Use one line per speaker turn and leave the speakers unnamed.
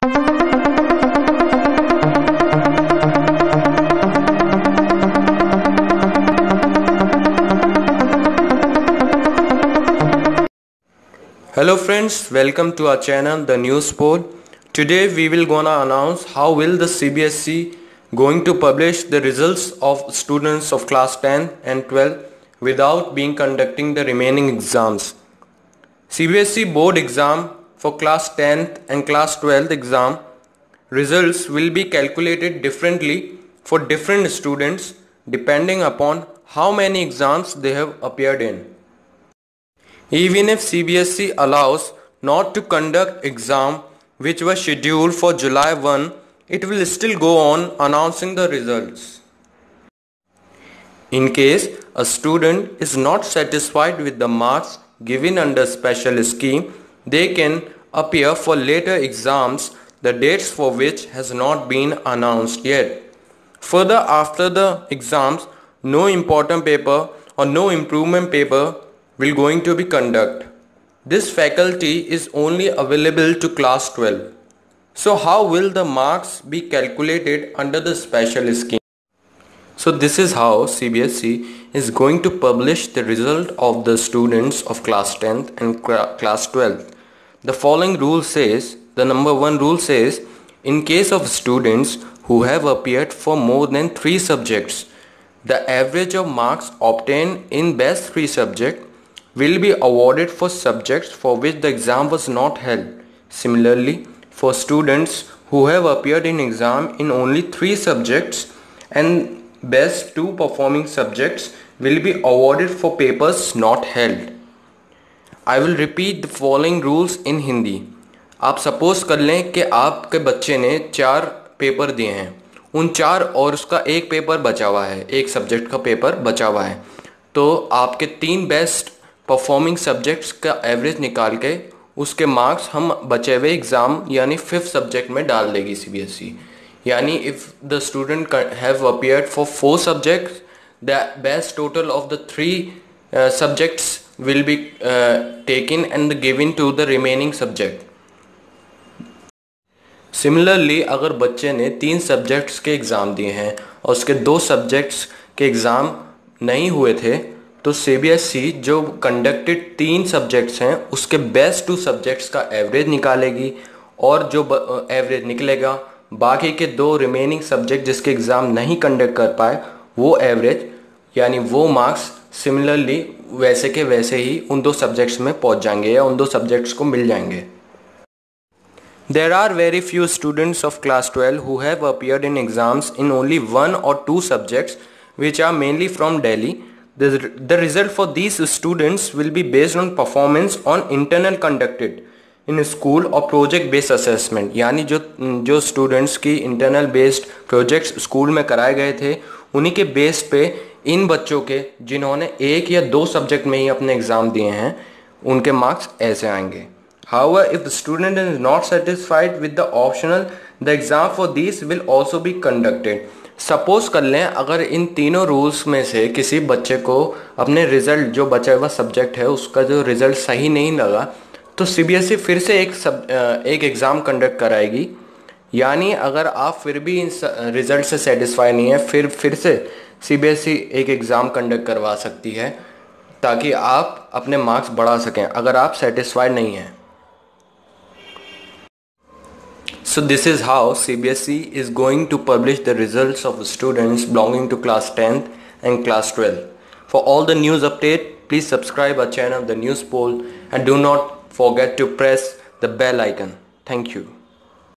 Hello friends, welcome to our channel The News Poll. Today we will gonna announce how will the CBSE going to publish the results of students of class 10 and 12 without being conducting the remaining exams. CBSE board exam for class 10th and class 12th exam results will be calculated differently for different students depending upon how many exams they have appeared in. Even if CBSE allows not to conduct exam which was scheduled for July 1, it will still go on announcing the results. In case a student is not satisfied with the marks given under special scheme, they can appear for later exams, the dates for which has not been announced yet. Further, after the exams, no important paper or no improvement paper will going to be conducted. This faculty is only available to class 12. So how will the marks be calculated under the special scheme? So this is how CBSE is going to publish the result of the students of class 10th and class 12th. The following rule says, the number 1 rule says, in case of students who have appeared for more than 3 subjects, the average of marks obtained in best 3 subjects will be awarded for subjects for which the exam was not held. Similarly, for students who have appeared in exam in only 3 subjects and best 2 performing subjects will be awarded for papers not held. I will repeat the following rules in Hindi. आप suppose कर लें कि आपके बच्चे ने 4 paper दिए हैं, उन 4 और उसका एक पेपर बचा हुआ है, एक सब्जेक्ट का पेपर बचा हुआ है, तो आपके 3 बेस्ट परफॉर्मिंग सब्जेक्ट्स का एवरेज निकाल के उसके मार्क्स हम बचे हुए एग्ज़ाम यानी 5th सब्जेक्ट में डाल देगी CBSE. यानी if the student have appeared for 4 subjects, the best total of the 3 subjects will be taken and given to the remaining subject. Similarly, अगर बच्चे ने 3 सब्जेक्ट्स के एग्ज़ाम दिए हैं और उसके 2 सब्जेक्ट्स के एग्ज़ाम नहीं हुए थे, तो CBSE जो कंडक्टेड 3 सब्जेक्ट्स हैं उसके बेस्ट 2 सब्जेक्ट्स का एवरेज निकालेगी और जो एवरेज निकलेगा बाकी के 2 रिमेनिंग सब्जेक्ट जिसके एग्ज़ाम नहीं कंडक्ट कर पाए वो एवरेज यानी वो मार्क्स सिमिलरली वैसे के वैसे ही उन 2 सब्जेक्ट्स में पहुंच जाएंगे या उन 2 सब्जेक्ट्स को मिल जाएंगे. There are very few students of class 12 who have appeared in exams in only 1 or 2 subjects which are mainly from Delhi. The result for these students will be based on performance on internal conducted in school और project based assessment. यानी जो students की internal based projects school में कराए गए थे उन्हीं के बेस पे इन बच्चों के जिन्होंने 1 या 2 सब्जेक्ट में ही अपने एग्ज़ाम दिए हैं उनके मार्क्स ऐसे आएंगे. However, if the student is not satisfied with the optional, the exam for these will also be conducted. Suppose कर लें अगर इन तीनों रूल्स में से किसी बच्चे को अपने रिज़ल्ट जो बचा हुआ सब्जेक्ट है उसका जो रिज़ल्ट सही नहीं लगा तो CBSE फिर से एक एग्ज़ाम कंडक्ट कराएगी. यानी अगर आप फिर भी इन रिज़ल्ट से सेटिस्फाई नहीं है फिर से CBSE एक एग्ज़ाम कंडक्ट करवा सकती है ताकि आप अपने मार्क्स बढ़ा सकें अगर आप सेटिस्फाइड नहीं हैं. So this is how CBSE is going to publish the results of students belonging to class 10th and class 12. For all the news update, please subscribe our channel The News Poll and do not forget to press the bell icon. Thank you.